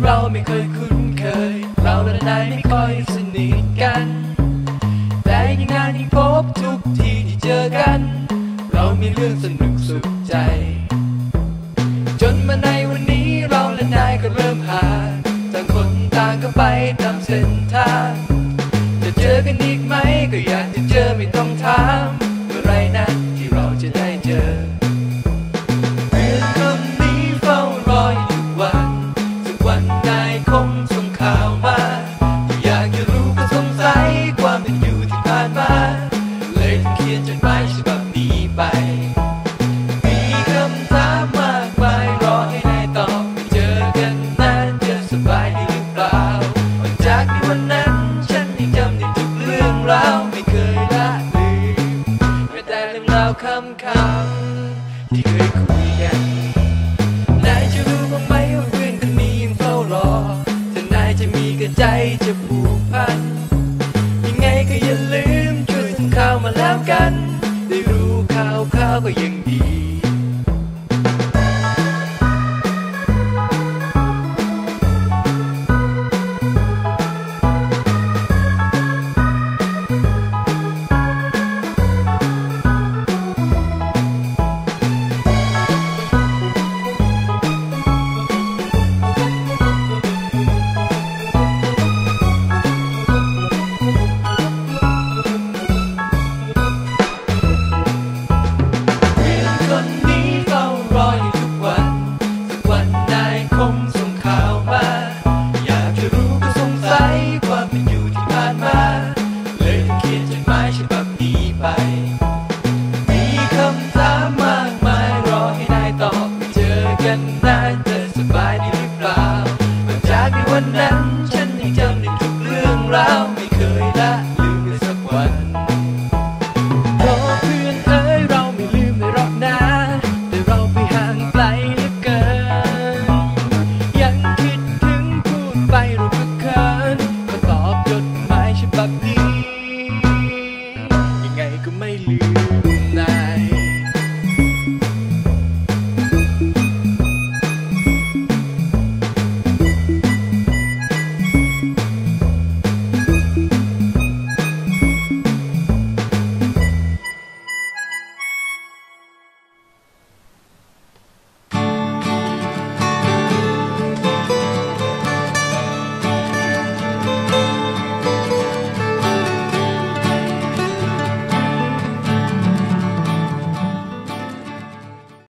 เราไม่เคยคุ้นเคยเราและนายไม่ค่อยสนิทกันแต่ยิ่งนานยิ่งพบทุกทีที่เจอกันเรามีเรื่องสนุกสุขใจจนมาในวันนี้เราและนายก็เริ่มห่างต่างคนต่างก็ไปตามเส้นทางจะเจอกันอีกไหมก็อยากจะเจอไม่ต้องถามเมื่อไรนะที่เราจะได้เจอเพื่อนคนนี้เฝ้ารออยู่ทุกวันสักวันนายคงส่งข่าวมาอยากจะรู้ก็สงสัยความเป็นอยู่ที่ผ่านมาเลยเขียนจดหมายฉบับนี้ไปมีคำถามมากมายรอให้นายตอบไม่เจอกันนานจะสบายดีหรือเปล่าจากในวันนั้นฉันยังจำได้ทุกเรื่องราวไม่เคยละลืมแม้แต่เรื่องราวคำที่เคยคุยกันนายจะรู้บ้างไหมว่าเพื่อนคนนี้ยังเฝ้ารอถ้านายจะมีกับใจจะผูกพันยังไงก็อย่าลืมช่วยส่งข่าวมาแล้วกันได้รู้ข่าวก็ยังดีนานจะสบายดีหรือเปล่าจากในวันนั้นฉันยังจำได้ทุกเรื่องราวไม่เคยละ